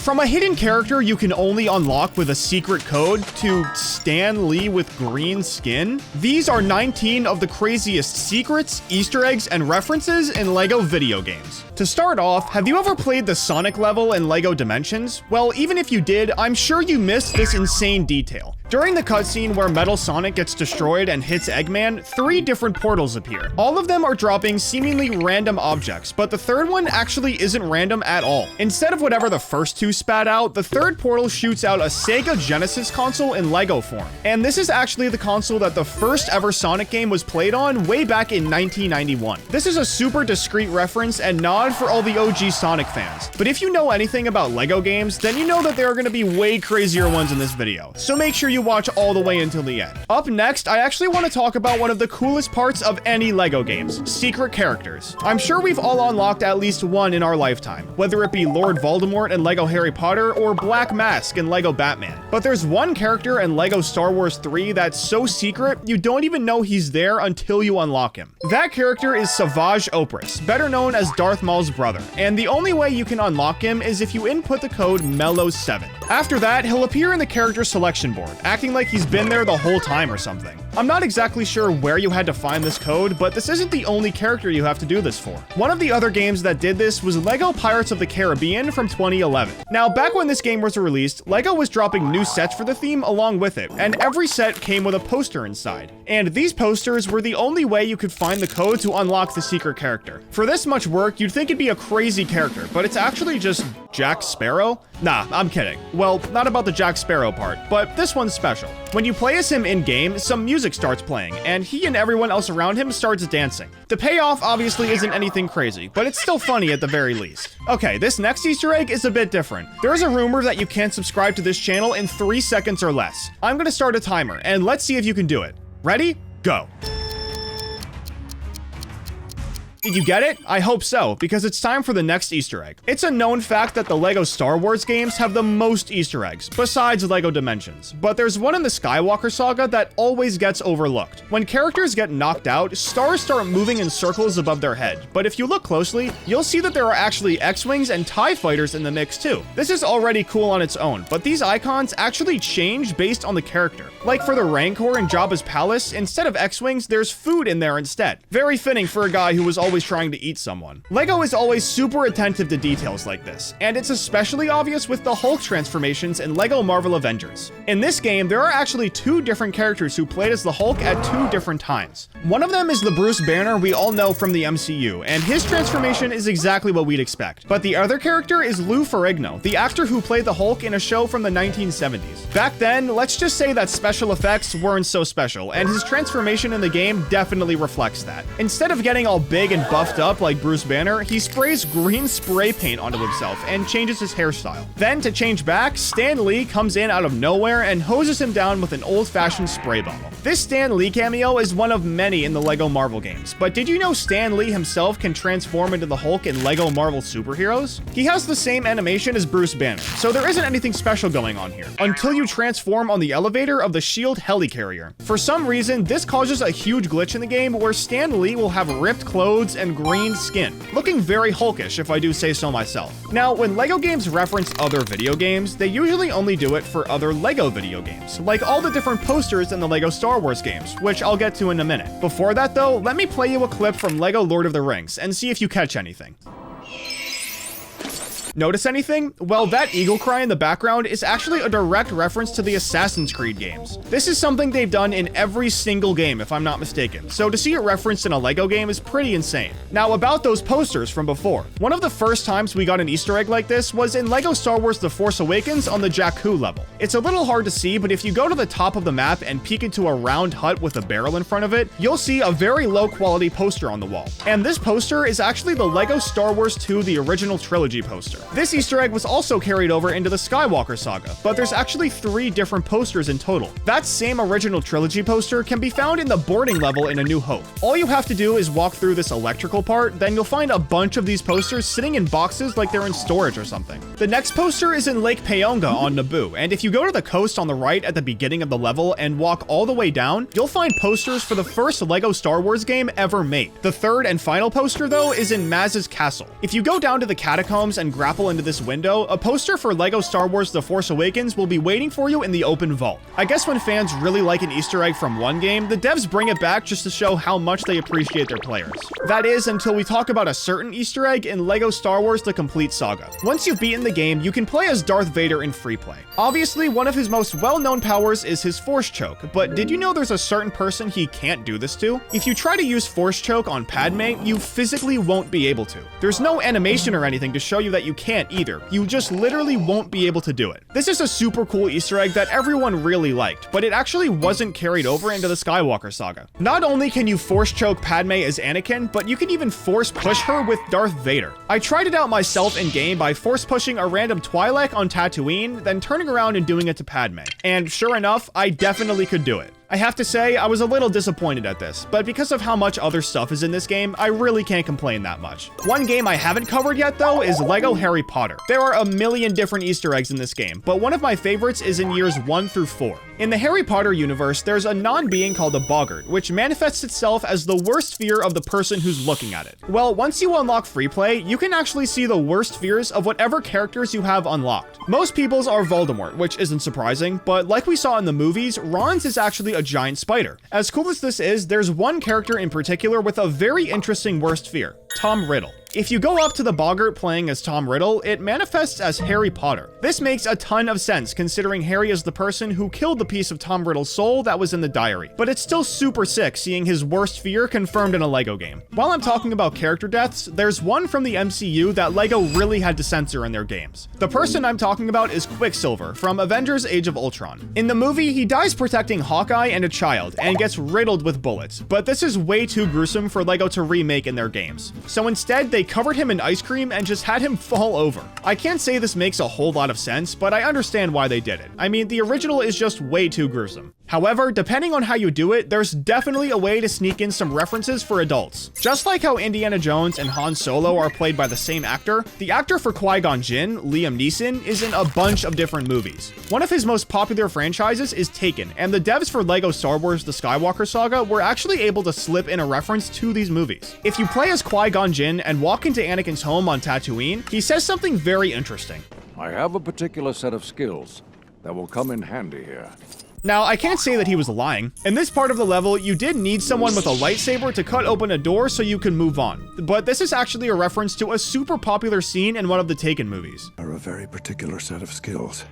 From a hidden character you can only unlock with a secret code to Stan Lee with green skin, these are 19 of the craziest secrets, Easter eggs, and references in LEGO video games. To start off, have you ever played the Sonic level in LEGO Dimensions? Well, even if you did, I'm sure you missed this insane detail. During the cutscene where Metal Sonic gets destroyed and hits Eggman, 3 different portals appear. All of them are dropping seemingly random objects, but the third one actually isn't random at all. Instead of whatever the first 2 spat out, the third portal shoots out a Sega Genesis console in LEGO form. And this is actually the console that the first ever Sonic game was played on way back in 1991. This is a super discreet reference and nod for all the OG Sonic fans. But if you know anything about LEGO games, then you know that there are going to be way crazier ones in this video. So make sure you watch all the way until the end. Up next, I actually want to talk about one of the coolest parts of any LEGO games, secret characters. I'm sure we've all unlocked at least one in our lifetime, whether it be Lord Voldemort in LEGO Harry Potter or Black Mask in LEGO Batman. But there's one character in LEGO Star Wars 3 that's so secret, you don't even know he's there until you unlock him. That character is Savage Opress, better known as Darth Maul's brother, and the only way you can unlock him is if you input the code MELLOW7. After that, he'll appear in the character selection board, acting like he's been there the whole time or something. I'm not exactly sure where you had to find this code, but this isn't the only character you have to do this for. One of the other games that did this was LEGO Pirates of the Caribbean from 2011. Now, back when this game was released, LEGO was dropping new sets for the theme along with it, and every set came with a poster inside. And these posters were the only way you could find the code to unlock the secret character. For this much work, you'd think it'd be a crazy character, but it's actually just Jack Sparrow? Nah, I'm kidding. Well, not about the Jack Sparrow part, but this one's special. When you play as him in-game, some music starts playing, and he and everyone else around him starts dancing. The payoff obviously isn't anything crazy, but it's still funny at the very least. Okay, this next Easter egg is a bit different. There is a rumor that you can't subscribe to this channel in 3 seconds or less. I'm gonna start a timer, and let's see if you can do it. Ready? Go. Did you get it? I hope so, because it's time for the next Easter egg. It's a known fact that the LEGO Star Wars games have the most Easter eggs, besides LEGO Dimensions. But there's one in the Skywalker saga that always gets overlooked. When characters get knocked out, stars start moving in circles above their head. But if you look closely, you'll see that there are actually X-Wings and TIE Fighters in the mix too. This is already cool on its own, but these icons actually change based on the character. Like for the Rancor in Jabba's palace, instead of X-Wings, there's food in there instead. Very fitting for a guy who was always trying to eat someone. LEGO is always super attentive to details like this, and it's especially obvious with the Hulk transformations in LEGO Marvel Avengers. In this game, there are actually 2 different characters who played as the Hulk at 2 different times. One of them is the Bruce Banner we all know from the MCU, and his transformation is exactly what we'd expect. But the other character is Lou Ferrigno, the actor who played the Hulk in a show from the 1970s. Back then, let's just say that special effects weren't so special, and his transformation in the game definitely reflects that. Instead of getting all big and buffed up like Bruce Banner, he sprays green spray paint onto himself and changes his hairstyle. Then, to change back, Stan Lee comes in out of nowhere and hoses him down with an old-fashioned spray bottle. This Stan Lee cameo is one of many in the LEGO Marvel games, but did you know Stan Lee himself can transform into the Hulk in LEGO Marvel Superheroes? He has the same animation as Bruce Banner, so there isn't anything special going on here, until you transform on the elevator of the SHIELD helicarrier. For some reason, this causes a huge glitch in the game where Stan Lee will have ripped clothes and green skin, looking very Hulkish if I do say so myself. Now, when LEGO games reference other video games, they usually only do it for other LEGO video games, like all the different posters in the LEGO Star Wars games, which I'll get to in a minute. Before that though, let me play you a clip from LEGO Lord of the Rings and see if you catch anything. Notice anything? Well, that eagle cry in the background is actually a direct reference to the Assassin's Creed games. This is something they've done in every single game, if I'm not mistaken, so to see it referenced in a LEGO game is pretty insane. Now, about those posters from before. One of the first times we got an Easter egg like this was in LEGO Star Wars The Force Awakens on the Jakku level. It's a little hard to see, but if you go to the top of the map and peek into a round hut with a barrel in front of it, you'll see a very low quality poster on the wall. And this poster is actually the LEGO Star Wars 2 The Original Trilogy poster. This Easter egg was also carried over into the Skywalker saga, but there's actually 3 different posters in total. That same original trilogy poster can be found in the boarding level in A New Hope. All you have to do is walk through this electrical part, then you'll find a bunch of these posters sitting in boxes like they're in storage or something. The next poster is in Lake Payonga on Naboo, and if you go to the coast on the right at the beginning of the level and walk all the way down, you'll find posters for the first LEGO Star Wars game ever made. The third and final poster, though, is in Maz's castle. If you go down to the catacombs and grapple grapple into this window, a poster for LEGO Star Wars The Force Awakens will be waiting for you in the open vault. I guess when fans really like an Easter egg from one game, the devs bring it back just to show how much they appreciate their players. That is, until we talk about a certain Easter egg in LEGO Star Wars The Complete Saga. Once you've beaten the game, you can play as Darth Vader in free play. Obviously, one of his most well-known powers is his Force Choke, but did you know there's a certain person he can't do this to? If you try to use Force Choke on Padme, you physically won't be able to. There's no animation or anything to show you that you can't either. You just literally won't be able to do it. This is a super cool Easter egg that everyone really liked, but it actually wasn't carried over into the Skywalker saga. Not only can you Force Choke Padme as Anakin, but you can even Force Push her with Darth Vader. I tried it out myself in-game by Force pushing a random Twi'lek on Tatooine, then turning around and doing it to Padme. And sure enough, I definitely could do it. I have to say, I was a little disappointed at this, but because of how much other stuff is in this game, I really can't complain that much. One game I haven't covered yet, though, is LEGO Harry Potter. There are a million different Easter eggs in this game, but one of my favorites is in years 1 through 4. In the Harry Potter universe, there's a non-being called a boggart, which manifests itself as the worst fear of the person who's looking at it. Well, once you unlock free play, you can actually see the worst fears of whatever characters you have unlocked. Most people's are Voldemort, which isn't surprising, but like we saw in the movies, Ron's is actually a giant spider. As cool as this is, there's one character in particular with a very interesting worst fear: Tom Riddle. If you go up to the boggart playing as Tom Riddle, it manifests as Harry Potter. This makes a ton of sense considering Harry is the person who killed the piece of Tom Riddle's soul that was in the diary, but it's still super sick seeing his worst fear confirmed in a LEGO game. While I'm talking about character deaths, there's one from the MCU that LEGO really had to censor in their games. The person I'm talking about is Quicksilver from Avengers Age of Ultron. In the movie, he dies protecting Hawkeye and a child and gets riddled with bullets, but this is way too gruesome for LEGO to remake in their games. So instead, they covered him in ice cream and just had him fall over. I can't say this makes a whole lot of sense, but I understand why they did it. I mean, the original is just way too gruesome. However, depending on how you do it, there's definitely a way to sneak in some references for adults. Just like how Indiana Jones and Han Solo are played by the same actor, the actor for Qui-Gon Jinn, Liam Neeson, is in a bunch of different movies. One of his most popular franchises is Taken, and the devs for LEGO Star Wars The Skywalker Saga were actually able to slip in a reference to these movies. If you play as Qui-Gon Jinn and walk into Anakin's home on Tatooine, he says something very interesting. I have a particular set of skills that will come in handy here. Now, I can't say that he was lying. In this part of the level, you did need someone with a lightsaber to cut open a door so you can move on. But this is actually a reference to a super popular scene in one of the Taken movies. Are a very particular set of skills.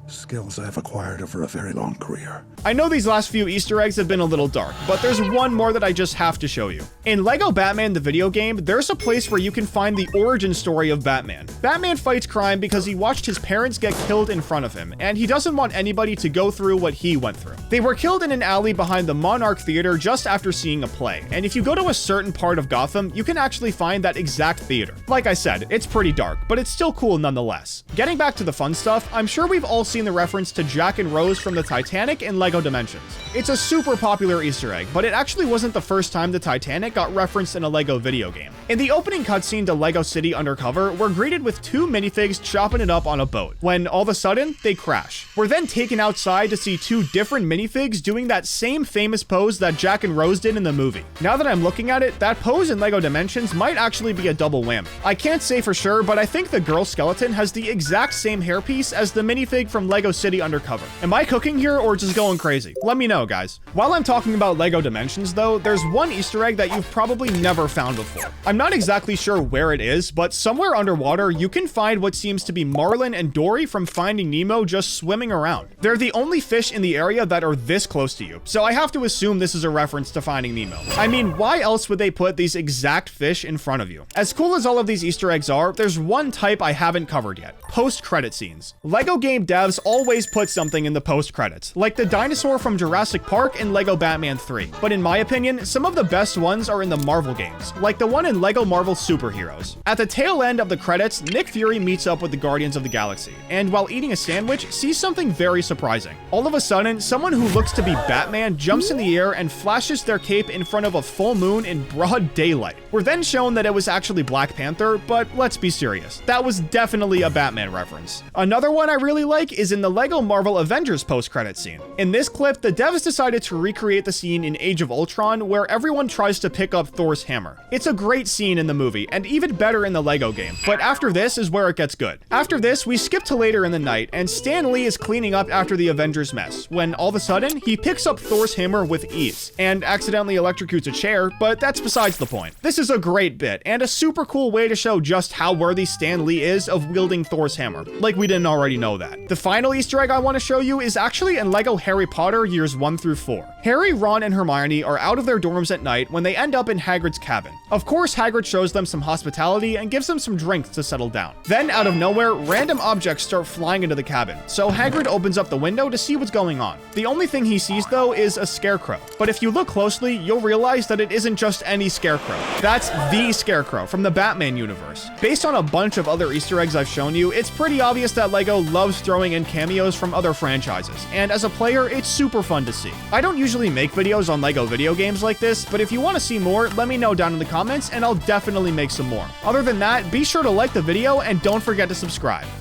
Skills I've acquired over a very long career. I know these last few Easter eggs have been a little dark, but there's one more that I just have to show you. In LEGO Batman the video game, there's a place where you can find the origin story of Batman. Batman fights crime because he watched his parents get killed in front of him, and he doesn't want anybody to go through what he went through. They were killed in an alley behind the Monarch Theater just after seeing a play, and if you go to a certain part of Gotham, you can actually find that exact theater. Like I said, it's pretty dark, but it's still cool nonetheless. Getting back to the fun stuff, I'm sure we've all seen the reference to Jack and Rose from the Titanic in LEGO Dimensions. It's a super popular Easter egg, but it actually wasn't the first time the Titanic got referenced in a LEGO video game. In the opening cutscene to LEGO City Undercover, we're greeted with two minifigs chopping it up on a boat, when all of a sudden, they crash. We're then taken outside to see two different minifigs doing that same famous pose that Jack and Rose did in the movie. Now that I'm looking at it, that pose in LEGO Dimensions might actually be a double whammy. I can't say for sure, but I think the girl skeleton has the exact same hairpiece as the minifig from LEGO City Undercover. Am I cooking here or just going crazy? Let me know, guys. While I'm talking about LEGO Dimensions though, there's one Easter egg that you've probably never found before. I'm not exactly sure where it is, but somewhere underwater you can find what seems to be Marlin and Dory from Finding Nemo just swimming around. They're the only fish in the area that are this close to you, so I have to assume this is a reference to Finding Nemo. I mean, why else would they put these exact fish in front of you? As cool as all of these Easter eggs are, there's one type I haven't covered yet: post-credit scenes. LEGO game devs always put something in the post-credits, like the dinosaur from Jurassic Park in LEGO Batman 3. But in my opinion, some of the best ones are in the Marvel games, like the one in LEGO Marvel Superheroes. At the tail end of the credits, Nick Fury meets up with the Guardians of the Galaxy, and while eating a sandwich, sees something very surprising. All of a sudden, someone who looks to be Batman jumps in the air and flashes their cape in front of a full moon in broad daylight. We're then shown that it was actually Black Panther, but let's be serious. That was definitely a Batman reference. Another one I really like is in the LEGO Marvel Avengers post-credit scene. In this clip, the devs decided to recreate the scene in Age of Ultron where everyone tries to pick up Thor's hammer. It's a great scene in the movie, and even better in the LEGO game, but after this is where it gets good. After this, we skip to later in the night, and Stan Lee is cleaning up after the Avengers mess, when all of a sudden, he picks up Thor's hammer with ease, and accidentally electrocutes a chair, but that's besides the point. This is a great bit, and a super cool way to show just how worthy Stan Lee is of wielding Thor's hammer, like we didn't already know that. The final Easter egg I want to show you is actually in LEGO Harry Potter years 1 through 4. Harry, Ron, and Hermione are out of their dorms at night when they end up in Hagrid's cabin. Of course, Hagrid shows them some hospitality and gives them some drinks to settle down. Then, out of nowhere, random objects start flying into the cabin, so Hagrid opens up the window to see what's going on. The only thing he sees, though, is a scarecrow. But if you look closely, you'll realize that it isn't just any scarecrow. That's the Scarecrow from the Batman universe. Based on a bunch of other Easter eggs I've shown you, it's pretty obvious that LEGO loves throwing in cameos from other franchises, and as a player, it's super fun to see. I don't usually make videos on LEGO video games like this, but if you want to see more, let me know down in the comments, and I'll definitely make some more. Other than that, be sure to like the video, and don't forget to subscribe.